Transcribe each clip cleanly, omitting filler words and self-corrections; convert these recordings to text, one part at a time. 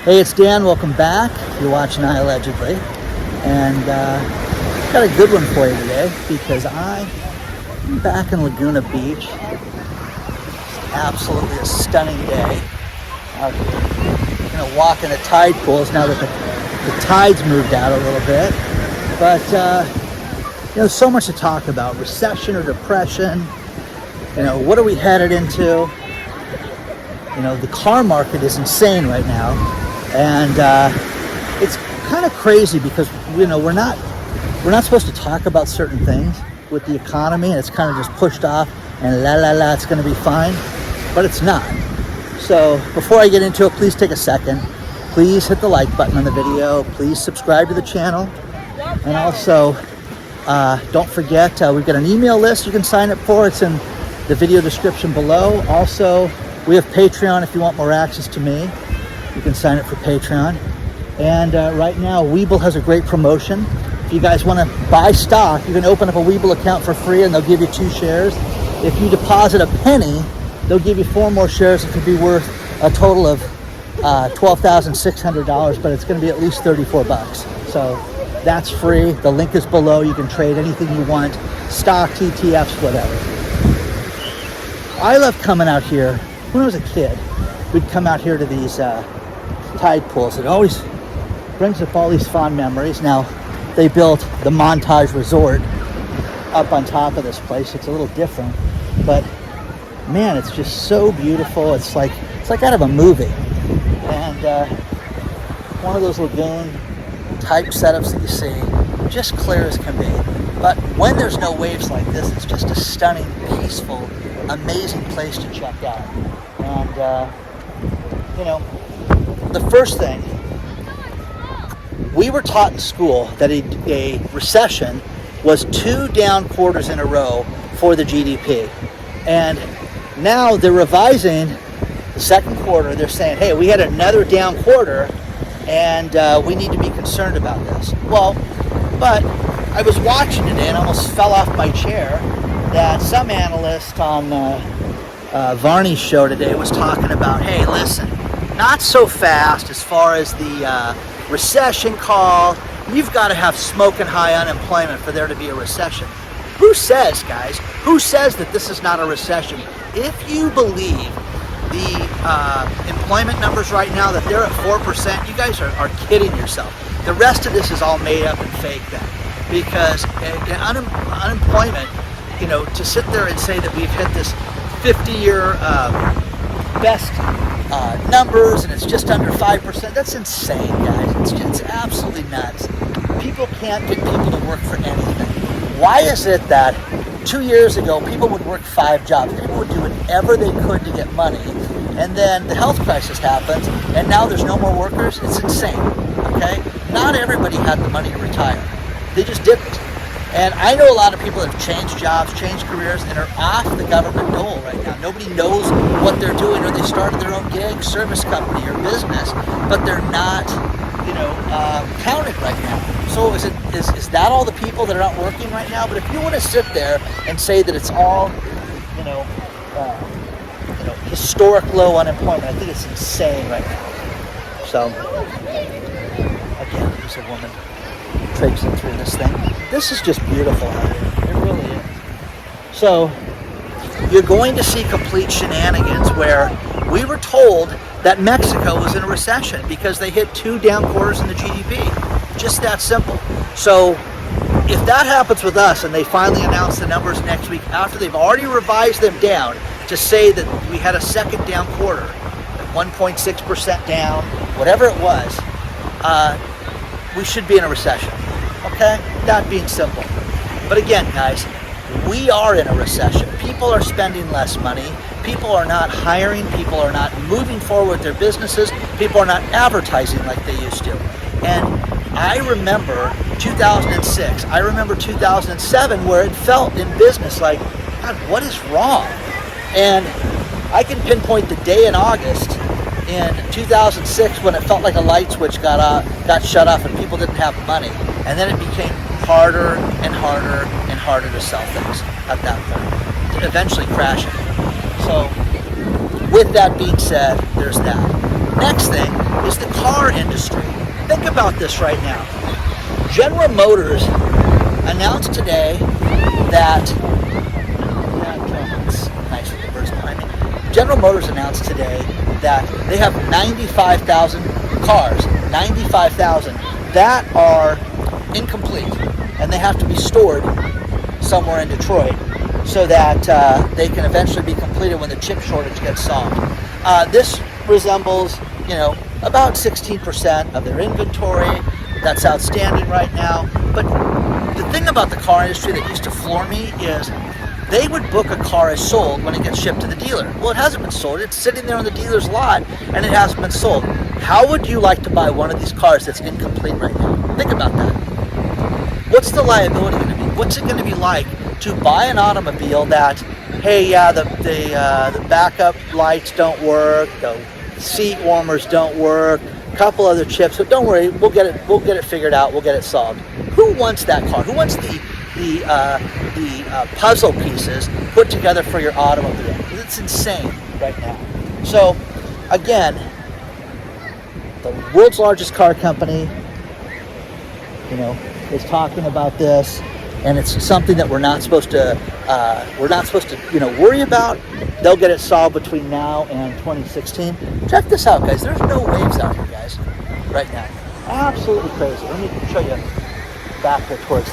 Hey, it's Dan. Welcome back. You're watching IAllegedly. And got a good one for you today because I'm back in Laguna Beach. It's absolutely a stunning day out here. Walking the tide pools now that the tide's moved out a little bit. But, so much to talk about. Recession or depression. What are we headed into? The car market is insane right now. And it's kind of crazy because we're not supposed to talk about certain things with the economy, and it's kind of just pushed off and it's going to be fine, but it's not. So before I get into it, please take a second. Please hit the like button on the video. Please subscribe to the channel, and also don't forget we've got an email list you can sign up for. It's in the video description below. Also, we have Patreon if you want more access to me. You can sign up for Patreon. And right now, Webull has a great promotion. If you guys want to buy stock, you can open up a Webull account for free and they'll give you 2 shares. If you deposit a penny, they'll give you 4 more shares. It could be worth a total of $12,600, but it's going to be at least 34 bucks. So that's free. The link is below. You can trade anything you want, stocks, ETFs, whatever. I love coming out here. When I was a kid, we'd come out here to these tide pools. It always brings up all these fond memories. Now, they built the Montage Resort up on top of this place. It's a little different, but man, it's just so beautiful. It's like out of a movie. And one of those lagoon type setups that you see, just clear as can be. But when there's no waves like this, it's just a stunning, peaceful, amazing place to check out. And the first thing, we were taught in school that a recession was 2 down quarters in a row for the GDP. And now they're revising the second quarter. They're saying, hey, we had another down quarter and we need to be concerned about this. Well, but I was watching today and almost fell off my chair that some analyst on Varney's show today was talking about, hey, listen, not so fast as far as the recession call. You've got to have smoking high unemployment for there to be a recession. Who says, guys, who says that this is not a recession? If you believe the employment numbers right now, that they're at 4%, you guys are kidding yourself. The rest of this is all made up and fake then. Because unemployment, to sit there and say that we've hit this 50-year best numbers and it's just under 5%, that's insane, guys. It's absolutely nuts. People can't get people to work for anything. Why is it that 2 years ago people would work 5 jobs? People would do whatever they could to get money, and then the health crisis happens and now there's no more workers? It's insane, okay? Not everybody had the money to retire. They just didn't. And I know a lot of people that have changed jobs, changed careers, and are off the government dole right now. Nobody knows what they're doing, or they started their own gig, service company, or business, but they're not, counted right now. So is that all the people that are not working right now? But if you want to sit there and say that it's all, historic low unemployment, I think it's insane right now. So again, there's a woman traipsing through this thing. This is just beautiful out here. It really is. So you're going to see complete shenanigans where we were told that Mexico was in a recession because they hit 2 down quarters in the GDP. Just that simple. So if that happens with us and they finally announce the numbers next week after they've already revised them down to say that we had a second down quarter, 1.6% down, whatever it was, we should be in a recession. Okay? That being simple. But again, guys, we are in a recession. People are spending less money. People are not hiring. People are not moving forward with their businesses. People are not advertising like they used to. And I remember 2006. I remember 2007 where it felt in business like, God, what is wrong? And I can pinpoint the day in August in 2006 when it felt like a light switch got shut off and people didn't have money. And then it became harder and harder and harder to sell things at that point, eventually crashing. So with that being said, there's that. Next thing is the car industry. Think about this right now. General Motors announced today that, it's nice with the birds behind me. General Motors announced today that they have 95,000 cars, 95,000, that are incomplete, and they have to be stored somewhere in Detroit so that they can eventually be completed when the chip shortage gets solved. This resembles, about 16% of their inventory that's outstanding right now. But the thing about the car industry that used to floor me is they would book a car as sold when it gets shipped to the dealer. Well, it hasn't been sold. It's sitting there on the dealer's lot, and it hasn't been sold. How would you like to buy one of these cars that's incomplete right now? Think about that. What's the liability going to be? What's it going to be like to buy an automobile that, hey, yeah, the backup lights don't work, the seat warmers don't work, a couple other chips, but don't worry, we'll get it figured out, we'll get it solved. Who wants that car? Who wants the puzzle pieces put together for your automobile? It's insane right now. So again, the world's largest car company, is talking about this, and it's something that we're not supposed to worry about. They'll get it solved between now and 2016. Check this out, guys. There's no waves out here, guys, right now. Absolutely crazy. Let me show you back there towards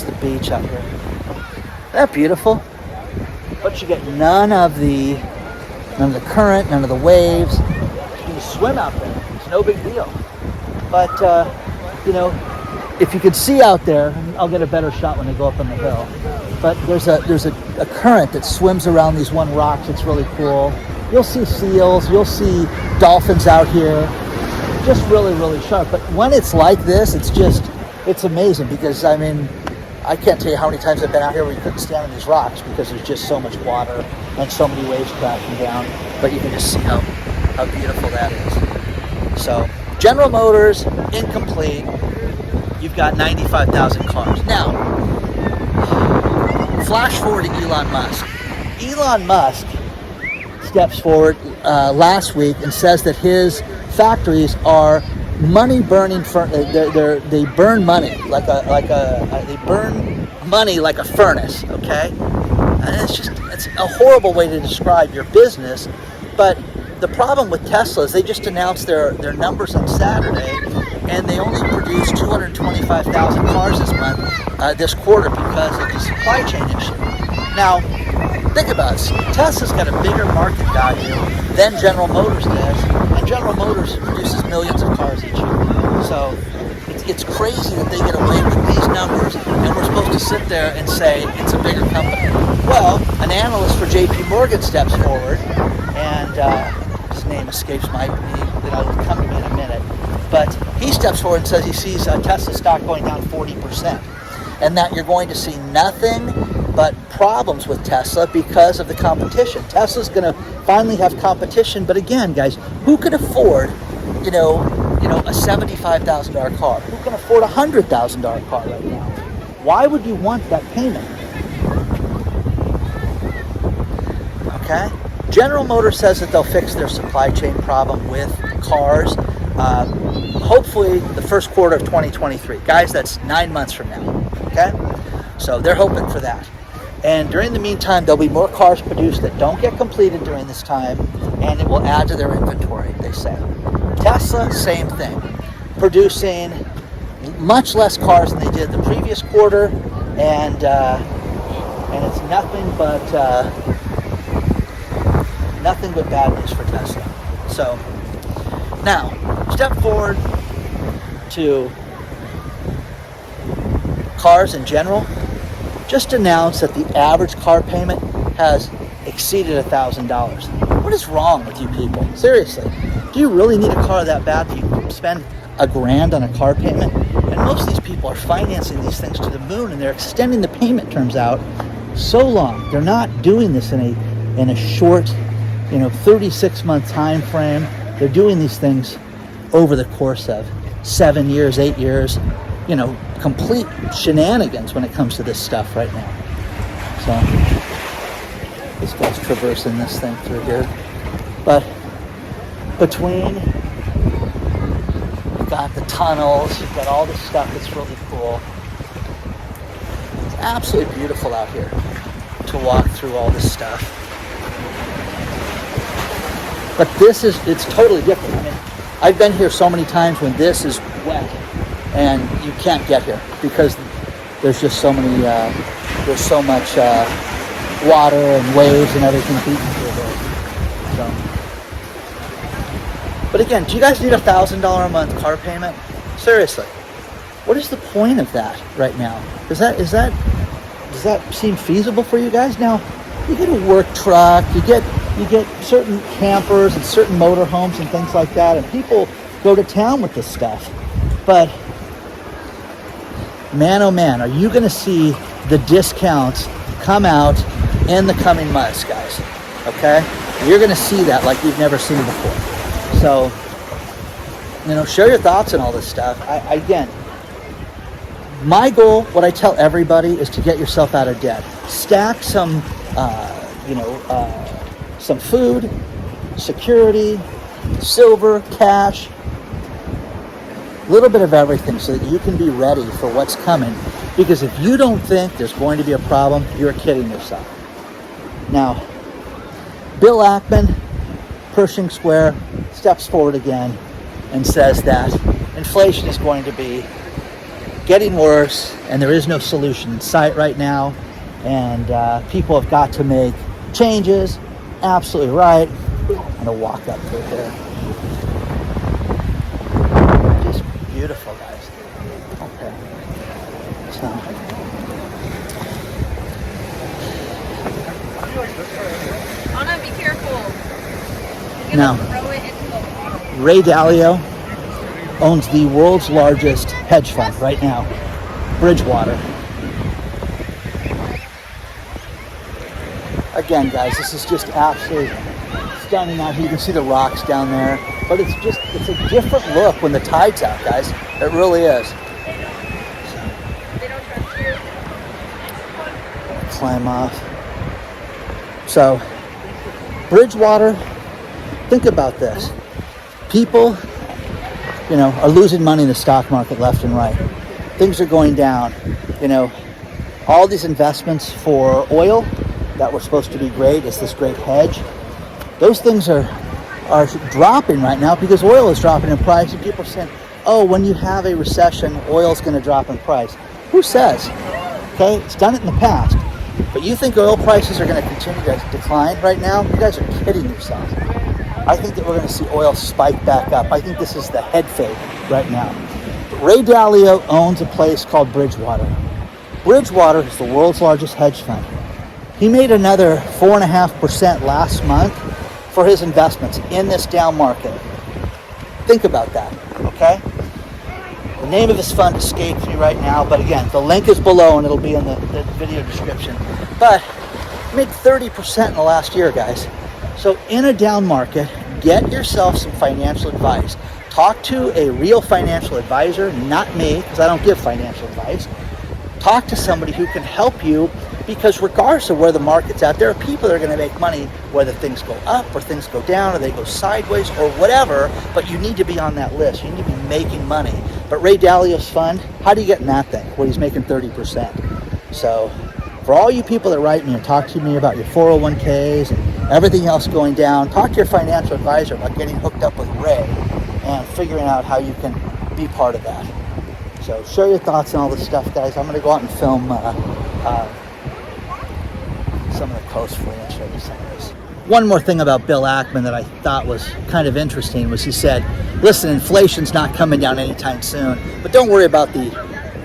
the beach out here. Isn't that beautiful? But you get none of the current, none of the waves. You can swim out there. It's no big deal. But if you could see out there, I'll get a better shot when I go up on the hill. But there's a current that swims around these one rocks. It's really cool. You'll see seals. You'll see dolphins out here. Just really, really sharp. But when it's like this, it's amazing because, I can't tell you how many times I've been out here where you couldn't stand on these rocks because there's just so much water and so many waves crashing down. But you can just see how beautiful that is. So, General Motors, incomplete. You've got 95,000 cars. Now, flash forward to Elon Musk. Elon Musk steps forward last week and says that his factories are money burning. They burn money like a furnace. Okay, and it's a horrible way to describe your business, but the problem with Tesla is they just announced their numbers on Saturday, and they only produced 225,000 cars this quarter because of the supply chain issue. Now, think about it. Tesla's got a bigger market value than General Motors does, and General Motors produces millions of cars each year. So it's crazy that they get away with these numbers, and we're supposed to sit there and say it's a bigger company. Well, an analyst for JP Morgan steps forward, and his name escapes me, it'll come to me in a minute, but he steps forward and says he sees Tesla stock going down 40%, and that you're going to see nothing but problems with Tesla because of the competition. Tesla's going to finally have competition, but again, guys, who could afford, a $75,000 car? Who can afford a $100,000 car right now? Why would you want that payment? Okay? General Motors says that they'll fix their supply chain problem with cars, hopefully the first quarter of 2023. Guys, that's 9 months from now. Okay? So they're hoping for that. And during the meantime, there'll be more cars produced that don't get completed during this time, and it will add to their inventory, they say. Tesla, same thing. Producing much less cars than they did the previous quarter, and it's nothing but bad news for Tesla. So now, step forward to cars in general. Just announced that the average car payment has exceeded $1,000. What is wrong with you people? Seriously, do you really need a car that bad that you spend $1,000 on a car payment? And most of these people are financing these things to the moon, and they're extending the payment terms out so long. They're not doing this in a short, 36-month time frame. They're doing these things over the course of 7 years, 8 years. Complete shenanigans when it comes to this stuff right now. So this guy's traversing this thing through here. But between, you've got the tunnels, you've got all this stuff that's really cool. It's absolutely beautiful out here to walk through all this stuff. But it's totally different. I mean, I've been here so many times when this is wet and you can't get here because there's just so many, there's so much water and waves and everything beating through there. So, but again, do you guys need $1,000 a month car payment? Seriously, what is the point of that right now? Does that seem feasible for you guys? Now, you get a work truck, you get certain campers and certain motorhomes and things like that, and people go to town with this stuff. But man, oh man, are you going to see the discounts come out in the coming months, guys? Okay? You're going to see that like you've never seen before. So, share your thoughts on all this stuff. Again, my goal, what I tell everybody, is to get yourself out of debt. Stack some, some food, security, silver, cash, a little bit of everything so that you can be ready for what's coming. Because if you don't think there's going to be a problem, you're kidding yourself. Now, Bill Ackman, Pershing Square, steps forward again and says that inflation is going to be getting worse and there is no solution in sight right now, and people have got to make changes. Absolutely right. I'm going to walk up through here. Just beautiful, guys. Okay. So. Anna, be careful. Now, Throw it into the water. Ray Dalio owns the world's largest hedge fund right now, Bridgewater. Again, guys, this is just absolutely stunning out here. You can see the rocks down there, but it's a different look when the tide's out, guys. It really is. They don't trust you. Climb off. So, Bridgewater, think about this. People, are losing money in the stock market left and right. Things are going down. All these investments for oil that were supposed to be great, it's this great hedge. Those things are dropping right now because oil is dropping in price, and people are saying, oh, when you have a recession, oil's going to drop in price. Who says? Okay, it's done it in the past. But you think oil prices are going to continue to decline right now? You guys are kidding yourselves. I think that we're going to see oil spike back up. I think this is the head fake right now. But Ray Dalio owns a place called Bridgewater. Bridgewater is the world's largest hedge fund. He made another 4.5% last month for his investments in this down market. Think about that, okay? The name of his fund escapes me right now, but again, the link is below and it'll be in the video description. But he made 30% in the last year, guys. So in a down market, get yourself some financial advice. Talk to a real financial advisor, not me, because I don't give financial advice. Talk to somebody who can help you, because regardless of where the market's at, there are people that are going to make money whether things go up or things go down or they go sideways or whatever, but you need to be on that list. You need to be making money. But Ray Dalio's fund, how do you get in that thing when he's making 30%? So for all you people that write me and talk to me about your 401ks and everything else going down, talk to your financial advisor about getting hooked up with Ray and figuring out how you can be part of that. So share your thoughts on all this stuff, guys. I'm going to go out and film some of the coast for you and show you some of this. One more thing about Bill Ackman that I thought was kind of interesting was he said, listen, inflation's not coming down anytime soon, but don't worry about the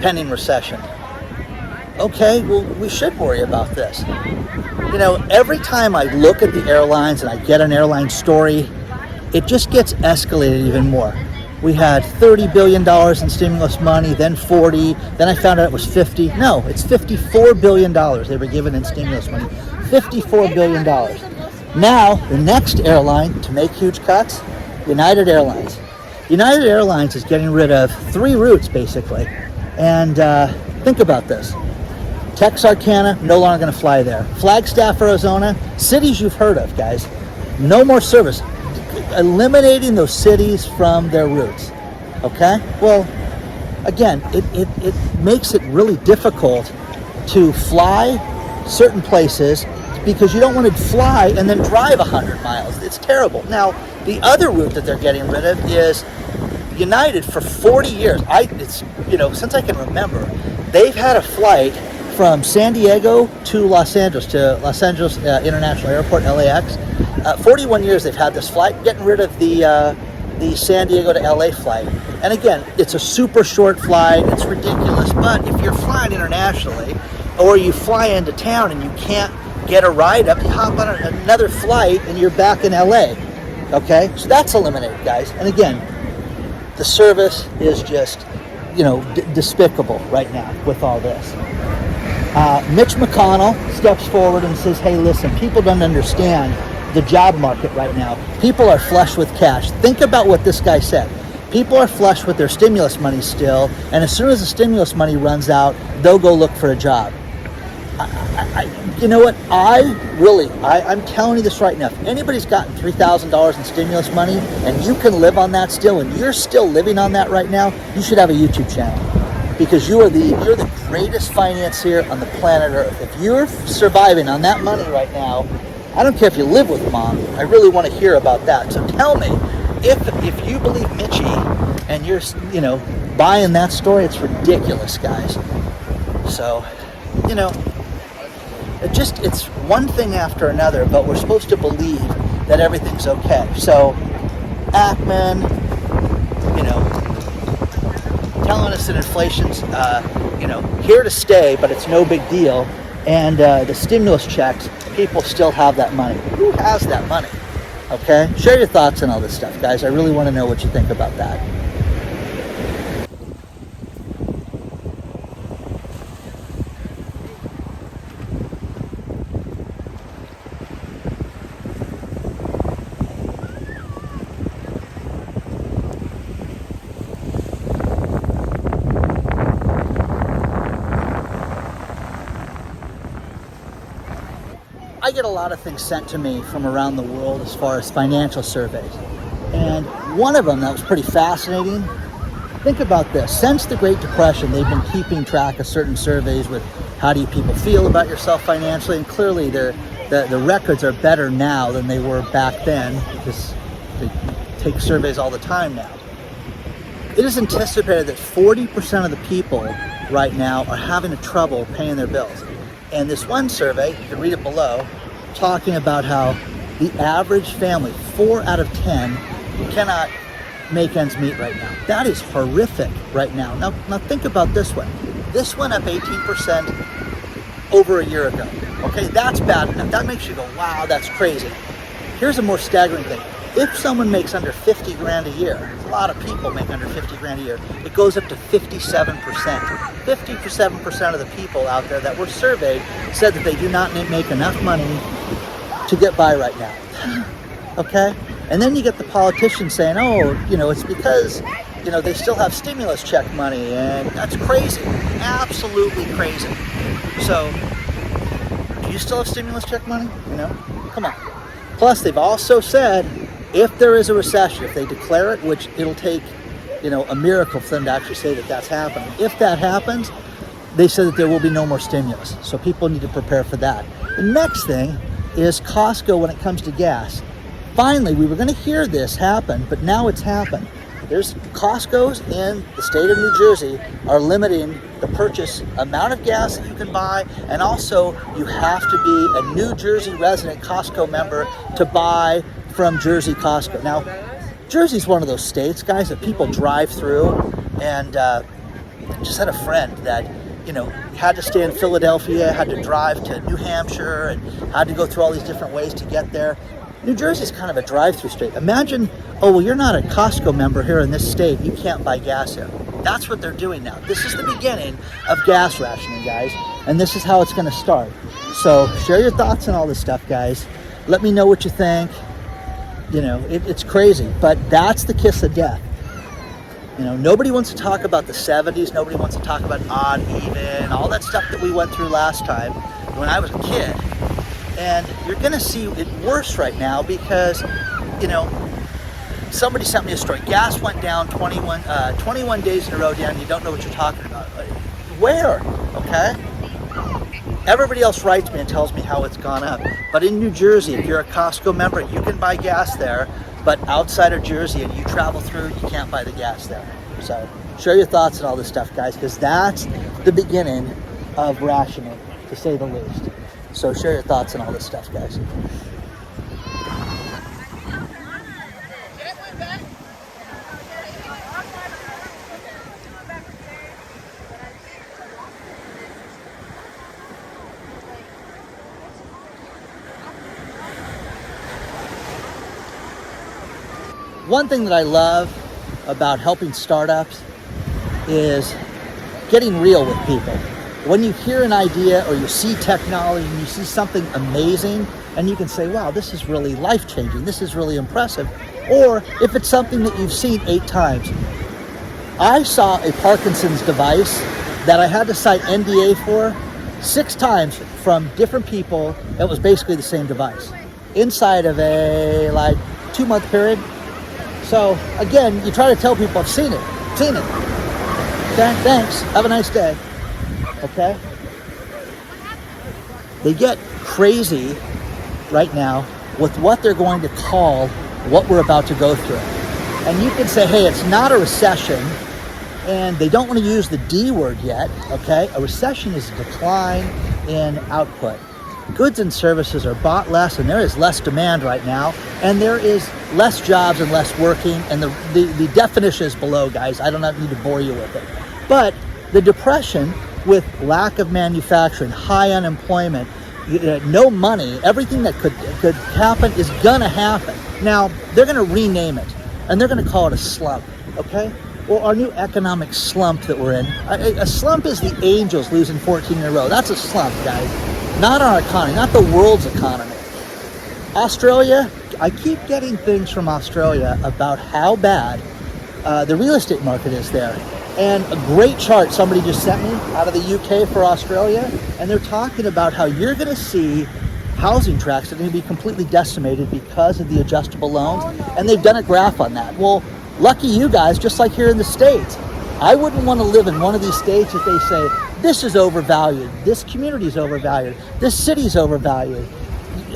pending recession. Okay, well, we should worry about this. Every time I look at the airlines and I get an airline story, it just gets escalated even more. We had $30 billion in stimulus money, then 40, then I found out it was 50. No, it's $54 billion they were given in stimulus money. $54 billion. Now, the next airline to make huge cuts, United Airlines. United Airlines is getting rid of 3 routes, basically. And think about this. Texarkana, no longer going to fly there. Flagstaff, Arizona, cities you've heard of, guys. No more service. eliminating those cities from their roots. Okay? Well, again, it makes it really difficult to fly certain places because you don't want to fly and then drive 100 miles. It's terrible. Now, the other route that they're getting rid of is United. For 40 years. Since I can remember, they've had a flight from San Diego to Los Angeles International Airport, LAX. 41 years they've had this flight, getting rid of the San Diego to LA flight. And again, it's a super short flight. It's ridiculous. But if you're flying internationally, or you fly into town and you can't get a ride up, you hop on another flight and you're back in LA. Okay, so that's eliminated, guys. And again, the service is just, despicable right now with all this. Mitch McConnell steps forward and says, hey, listen, people don't understand the job market right now. People are flush with cash. Think about what this guy said. People are flush with their stimulus money still, and as soon as the stimulus money runs out, they'll go look for a job. You know what? I'm telling you this right now. If anybody's gotten $3,000 in stimulus money and you can live on that still, and you're still living on that right now, you should have a YouTube channel, because you're the greatest financier on the planet Earth. If you're surviving on that money right now, I don't care if you live with mom. I really want to hear about that. So tell me, if you believe Mitchie and you're buying that story, it's ridiculous, guys. So it's one thing after another, but we're supposed to believe that everything's okay. So Ackman, telling us that inflation's here to stay, but it's no big deal. And the stimulus checks, people still have that money. Who has that money? Okay? Share your thoughts on all this stuff, guys. I really want to know what you think about that. I get a lot of things sent to me from around the world as far as financial surveys. And one of them that was pretty fascinating, think about this. Since the Great Depression, they've been keeping track of certain surveys with how do you people feel about yourself financially, and clearly the records are better now than they were back then, because they take surveys all the time now. It is anticipated that 40% of the people right now are having trouble paying their bills. And this one survey, you can read it below, talking about how the average family, 4 out of 10, cannot make ends meet right now. That is horrific right now. Now think about this one. This went up 18% over a year ago. Okay, that's bad enough. That makes you go, wow, that's crazy. Here's a more staggering thing. If someone makes under 50 grand a year, a lot of people make under 50 grand a year, it goes up to 57%. 57% of the people out there that were surveyed said that they do not make enough money to get by right now. Okay? And then you get the politicians saying, it's because, they still have stimulus check money, and that's crazy. Absolutely crazy. So, do you still have stimulus check money? Come on. Plus, they've also said, if there is a recession, if they declare it, which it'll take, a miracle for them to actually say that that's happening. If that happens, they said that there will be no more stimulus. So people need to prepare for that. The next thing is Costco when it comes to gas. Finally, we were going to hear this happen, but now it's happened. There's Costco's in the state of New Jersey are limiting the purchase amount of gas that you can buy, and also you have to be a New Jersey resident Costco member to buy from Jersey Costco. Now, Jersey's one of those states, guys, that people drive through, and just had a friend that, had to stay in Philadelphia, had to drive to New Hampshire, and had to go through all these different ways to get there. New Jersey's kind of a drive-through state. Imagine, you're not a Costco member here in this state, you can't buy gas here. That's what they're doing now. This is the beginning of gas rationing, guys, and this is how it's going to start. So share your thoughts on all this stuff, guys. Let me know what you think. It's crazy, but that's the kiss of death. Nobody wants to talk about the 70s. Nobody wants to talk about odd, even, all that stuff that we went through last time when I was a kid. And you're going to see it worse right now because, somebody sent me a story. Gas went down 21 days in a row down. You don't know what you're talking about. Where? Okay. Everybody else writes me and tells me how it's gone up. But in New Jersey, if you're a Costco member, you can buy gas there. But outside of Jersey and you travel through, you can't buy the gas there. So share your thoughts on all this stuff, guys, because that's the beginning of rationing, to say the least. So share your thoughts on all this stuff, guys. One thing that I love about helping startups is getting real with people. When you hear an idea or you see technology and you see something amazing and you can say, wow, this is really life-changing, this is really impressive. Or if it's something that you've seen 8 times. I saw a Parkinson's device that I had to cite NDA for 6 times from different people. It was basically the same device inside of a 2-month period. So again, you try to tell people, I've seen it. Okay, thanks, have a nice day. Okay? They get crazy right now with what they're going to call what we're about to go through. And you can say, hey, it's not a recession, and they don't want to use the D word yet, okay? A recession is a decline in output. Goods and services are bought less, and there is less demand right now, and there is less jobs and less working, and the definition is below, guys. I don't need to bore you with it. But the depression with lack of manufacturing, high unemployment, no money, everything that could happen is gonna happen. Now, they're gonna rename it, and they're gonna call it a slump, okay? Well, our new economic slump that we're in, a slump is the Angels losing 14 in a row. That's a slump, guys. Not our economy, not the world's economy. Australia, I keep getting things from Australia about how bad the real estate market is there. And a great chart somebody just sent me out of the UK for Australia, and they're talking about how you're going to see housing tracts that are going to be completely decimated because of the adjustable loans, and they've done a graph on that. Well, lucky you guys, just like here in the States. I wouldn't want to live in one of these states if they say, this is overvalued, this community is overvalued, this city's overvalued.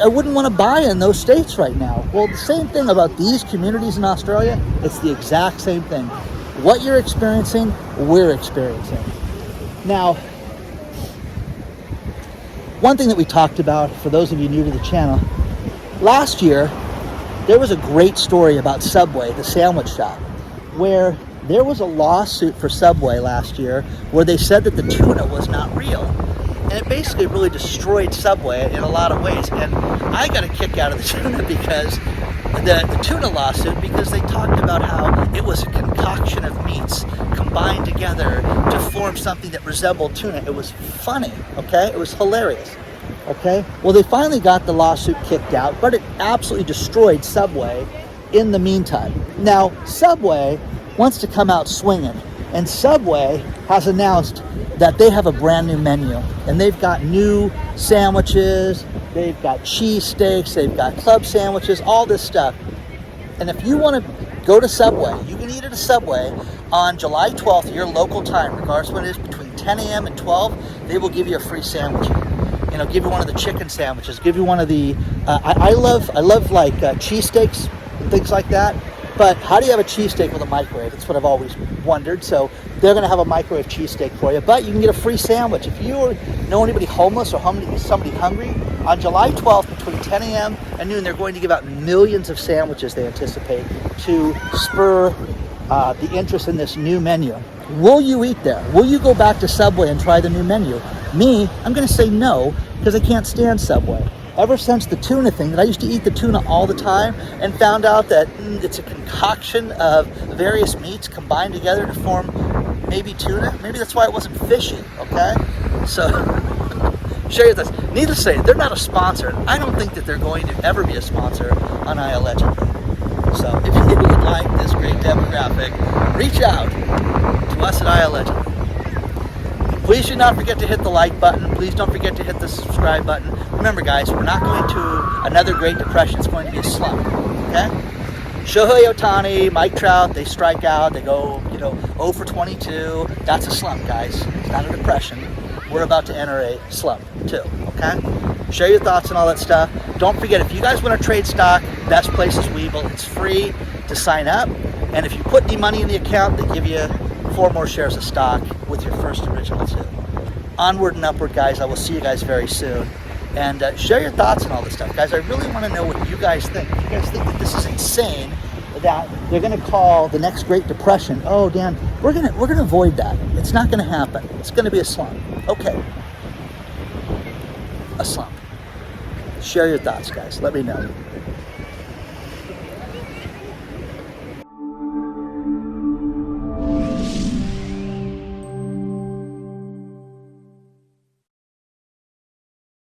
I wouldn't want to buy in those states right now. Well, the same thing about these communities in Australia, it's the exact same thing. What you're experiencing, we're experiencing. Now, one thing that we talked about, for those of you new to the channel, last year, there was a great story about Subway, the sandwich shop, where there was a lawsuit for Subway last year where they said that the tuna was not real. And it basically really destroyed Subway in a lot of ways. And I got a kick out of the tuna because the tuna lawsuit, because they talked about how it was a concoction of meats combined together to form something that resembled tuna. It was funny, okay? It was hilarious, okay? Well, they finally got the lawsuit kicked out, but it absolutely destroyed Subway in the meantime. Now, Subway wants to come out swinging, and Subway has announced that they have a brand new menu, and they've got new sandwiches, they've got cheesesteaks, they've got club sandwiches, all this stuff. And if you want to go to Subway, you can eat at a Subway on July 12th, your local time, regardless of what it is, between 10 a.m. and 12, they will give you a free sandwich. You know, give you one of the chicken sandwiches, give you one of the, I love like cheesesteaks and things like that. But how do you have a cheesesteak with a microwave? That's what I've always wondered. So they're going to have a microwave cheesesteak for you. But you can get a free sandwich. If you know anybody homeless or somebody hungry, on July 12th between 10 a.m. and noon, they're going to give out millions of sandwiches, they anticipate, to spur the interest in this new menu. Will you eat there? Will you go back to Subway and try the new menu? Me, I'm going to say no, because I can't stand Subway. Ever since the tuna thing, that I used to eat the tuna all the time and found out that it's a concoction of various meats combined together to form maybe tuna. Maybe that's why it wasn't fishy, okay? So, share this. Needless to say, they're not a sponsor. I don't think that they're going to ever be a sponsor on IAllegedly. So, if you would like this great demographic, reach out to us at IAllegedly. Please do not forget to hit the like button. Please don't forget to hit the subscribe button. Remember, guys, we're not going to another Great Depression. It's going to be a slump, okay? Shohei Ohtani, Mike Trout, they strike out. They go, 0 for 22. That's a slump, guys. It's not a depression. We're about to enter a slump too, okay? Share your thoughts and all that stuff. Don't forget, if you guys want to trade stock, best place is Webull. It's free to sign up. And if you put any money in the account, they give you 4 more shares of stock with your first original too. Onward and upward, guys. I will see you guys very soon. And share your thoughts and all this stuff, guys. I really want to know what you guys think. If you guys think that this is insane, that they're going to call the next Great Depression, oh, Dan, we're gonna avoid that. It's not going to happen. It's going to be a slump. Okay, a slump. Share your thoughts, guys. Let me know.